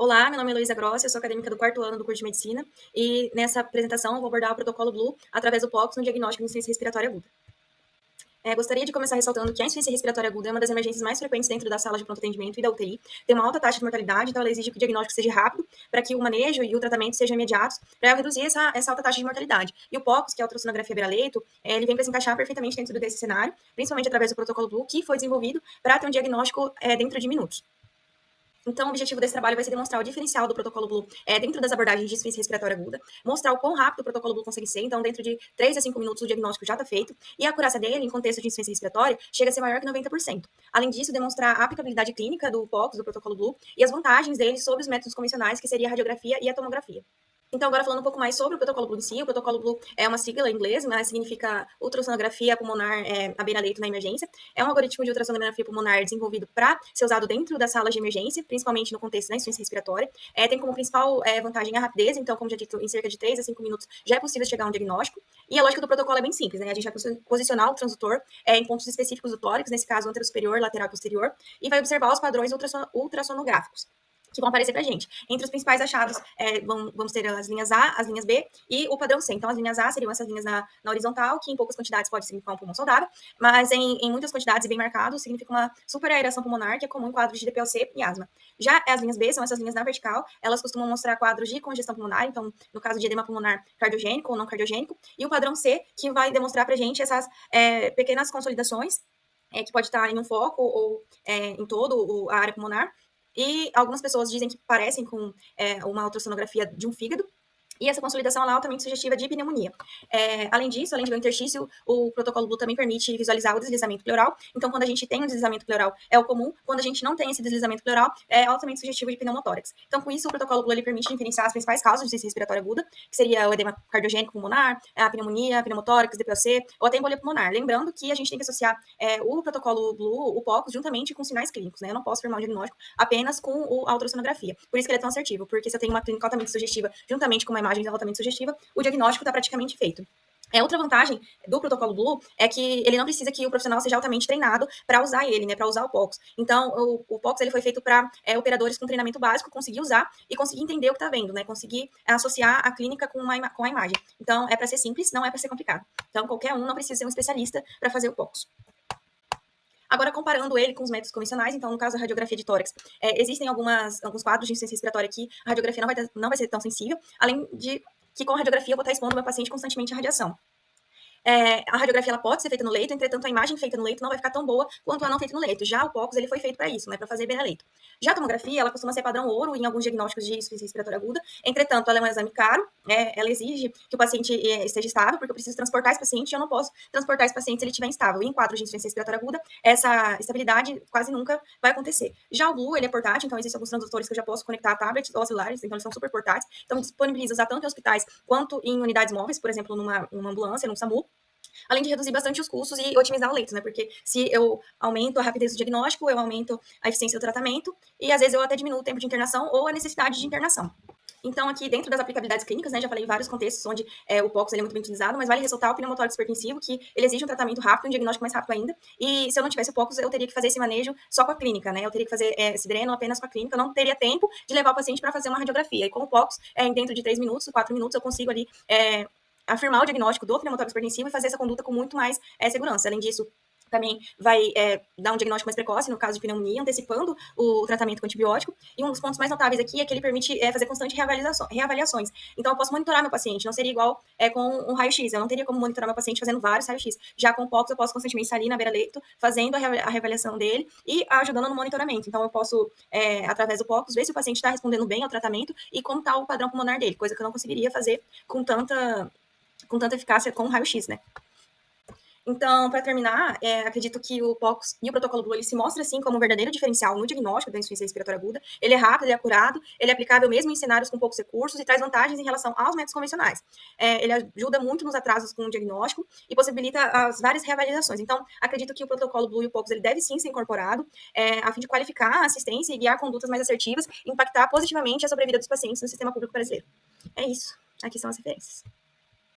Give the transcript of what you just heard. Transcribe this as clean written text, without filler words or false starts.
Olá, meu nome é Luísa Grossi, eu sou acadêmica do quarto ano do curso de Medicina e nessa apresentação eu vou abordar o protocolo Blue através do POCS no diagnóstico de insuficiência respiratória aguda. Gostaria de começar ressaltando que a insuficiência respiratória aguda é uma das emergências mais frequentes dentro da sala de pronto atendimento e da UTI, tem uma alta taxa de mortalidade, então ela exige que o diagnóstico seja rápido para que o manejo e o tratamento sejam imediatos para reduzir essa alta taxa de mortalidade. E o POCS, que é a ultrassonografia beira-leito, ele vem para se encaixar perfeitamente dentro desse cenário, principalmente através do protocolo Blue, que foi desenvolvido para ter um diagnóstico dentro de minutos. Então, o objetivo desse trabalho vai ser demonstrar o diferencial do protocolo Blue dentro das abordagens de insuficiência respiratória aguda, mostrar o quão rápido o protocolo Blue consegue ser, então, dentro de 3 a 5 minutos o diagnóstico já está feito, e a acurácia dele, em contexto de insuficiência respiratória, chega a ser maior que 90%. Além disso, demonstrar a aplicabilidade clínica do POCS, do protocolo Blue, e as vantagens dele sobre os métodos convencionais, que seria a radiografia e a tomografia. Então, agora falando um pouco mais sobre o protocolo Blue em si, o protocolo Blue é uma sigla em inglês, mas significa ultrassonografia pulmonar à beira-leito na emergência. É um algoritmo de ultrassonografia pulmonar desenvolvido para ser usado dentro das salas de emergência, principalmente no contexto da insuficiência respiratória. Tem como principal vantagem a rapidez, então, como já dito, em cerca de 3 a 5 minutos já é possível chegar a um diagnóstico. E a lógica do protocolo é bem simples, né? A gente vai posicionar o transdutor em pontos específicos do tórax, nesse caso, antero superior, lateral e posterior, e vai observar os padrões ultrassonográficos que vão aparecer para a gente. Entre os principais achados, vamos ter as linhas A, as linhas B e o padrão C. Então, as linhas A seriam essas linhas na horizontal, que em poucas quantidades pode significar um pulmão saudável, mas em muitas quantidades e bem marcado, significa uma superaeração pulmonar, que é comum em quadros de DPLC e asma. Já as linhas B são essas linhas na vertical, elas costumam mostrar quadros de congestão pulmonar, então, no caso de edema pulmonar cardiogênico ou não cardiogênico, e o padrão C, que vai demonstrar para a gente essas pequenas consolidações, que pode estar em um foco ou em todo a área pulmonar. E algumas pessoas dizem que parecem com uma ultrassonografia de um fígado, e essa consolidação é altamente sugestiva de pneumonia. Além disso, além de ver o interstício, o protocolo Blue também permite visualizar o deslizamento pleural. Então, quando a gente tem um deslizamento pleural, é o comum. Quando a gente não tem esse deslizamento pleural, é altamente sugestivo de pneumotórax. Então, com isso, o protocolo Blue ele permite diferenciar as principais causas de insuficiência respiratória aguda, que seria o edema cardiogênico pulmonar, a pneumonia, a pneumotórax, DPOC, ou até embolia pulmonar. Lembrando que a gente tem que associar o protocolo Blue, o POCS, juntamente com sinais clínicos, né? Eu não posso firmar um diagnóstico apenas com a ultrassonografia. Por isso que ele é tão assertivo, porque se eu tenho uma clínica altamente sugestiva, juntamente com uma imagem altamente sugestiva, o diagnóstico está praticamente feito. Outra vantagem do protocolo Blue é que ele não precisa que o profissional seja altamente treinado para usar ele, né, para usar o POCS. Então, o POCS ele foi feito para operadores com treinamento básico conseguir usar e conseguir entender o que está vendo, né, conseguir associar a clínica com a imagem. Então, é para ser simples, não é para ser complicado. Então, qualquer um não precisa ser um especialista para fazer o POCS. Agora, comparando ele com os métodos convencionais, então, no caso da radiografia de tórax, existem alguns quadros de insuficiência respiratória que a radiografia não vai ser tão sensível, além de que com a radiografia eu vou estar expondo o meu paciente constantemente à radiação. A radiografia ela pode ser feita no leito, entretanto, a imagem feita no leito não vai ficar tão boa quanto a não feita no leito. Já o POCS ele foi feito para isso, né, para fazer beira-leito. Já a tomografia, ela costuma ser padrão ouro em alguns diagnósticos de insuficiência respiratória aguda, entretanto, ela é um exame caro, ela exige que o paciente esteja estável, porque eu preciso transportar esse paciente e eu não posso transportar esse paciente se ele estiver instável. E em quadros de insuficiência respiratória aguda, essa estabilidade quase nunca vai acontecer. Já o Blue, ele é portátil, então existem alguns transdutores que eu já posso conectar a tablets ou a celulares, então eles são super portáteis, então disponibiliza usar tanto em hospitais quanto em unidades móveis, por exemplo, numa ambulância, num SAMU, além de reduzir bastante os custos e otimizar o leito, né? Porque se eu aumento a rapidez do diagnóstico, eu aumento a eficiência do tratamento e às vezes eu até diminuo o tempo de internação ou a necessidade de internação. Então, aqui dentro das aplicabilidades clínicas, né, já falei em vários contextos onde o POCS ele é muito bem utilizado, mas vale ressaltar o pneumotórax hipertensivo, que ele exige um tratamento rápido, um diagnóstico mais rápido ainda, e se eu não tivesse o POCS, eu teria que fazer esse manejo só com a clínica, né, eu teria que fazer esse dreno apenas com a clínica, eu não teria tempo de levar o paciente para fazer uma radiografia, e com o POCS, dentro de 3 minutos, 4 minutos, eu consigo ali afirmar o diagnóstico do pneumotórax hipertensivo e fazer essa conduta com muito mais segurança. Além disso, também vai dar um diagnóstico mais precoce, no caso de pneumonia, antecipando o tratamento com antibiótico. E um dos pontos mais notáveis aqui é que ele permite fazer constantes reavaliações. Então, eu posso monitorar meu paciente. Não seria igual com um raio-x. Eu não teria como monitorar meu paciente fazendo vários raios-x. Já com o POCS, eu posso constantemente estar ali na beira-leito, fazendo a reavaliação dele e ajudando no monitoramento. Então, eu posso, através do POCS, ver se o paciente está respondendo bem ao tratamento e como está o padrão pulmonar dele, coisa que eu não conseguiria fazer com tanta eficácia com o raio-x, né? Então, para terminar, acredito que o POCS e o protocolo Blue ele se mostra, assim, como um verdadeiro diferencial no diagnóstico da insuficiência respiratória aguda. Ele é rápido, ele é acurado, ele é aplicável mesmo em cenários com poucos recursos e traz vantagens em relação aos métodos convencionais. Ele ajuda muito nos atrasos com o diagnóstico e possibilita as várias reavaliações. Então, acredito que o protocolo Blue e o POCS ele deve sim ser incorporado a fim de qualificar a assistência e guiar condutas mais assertivas e impactar positivamente a sobrevida dos pacientes no sistema público brasileiro. É isso. Aqui são as referências.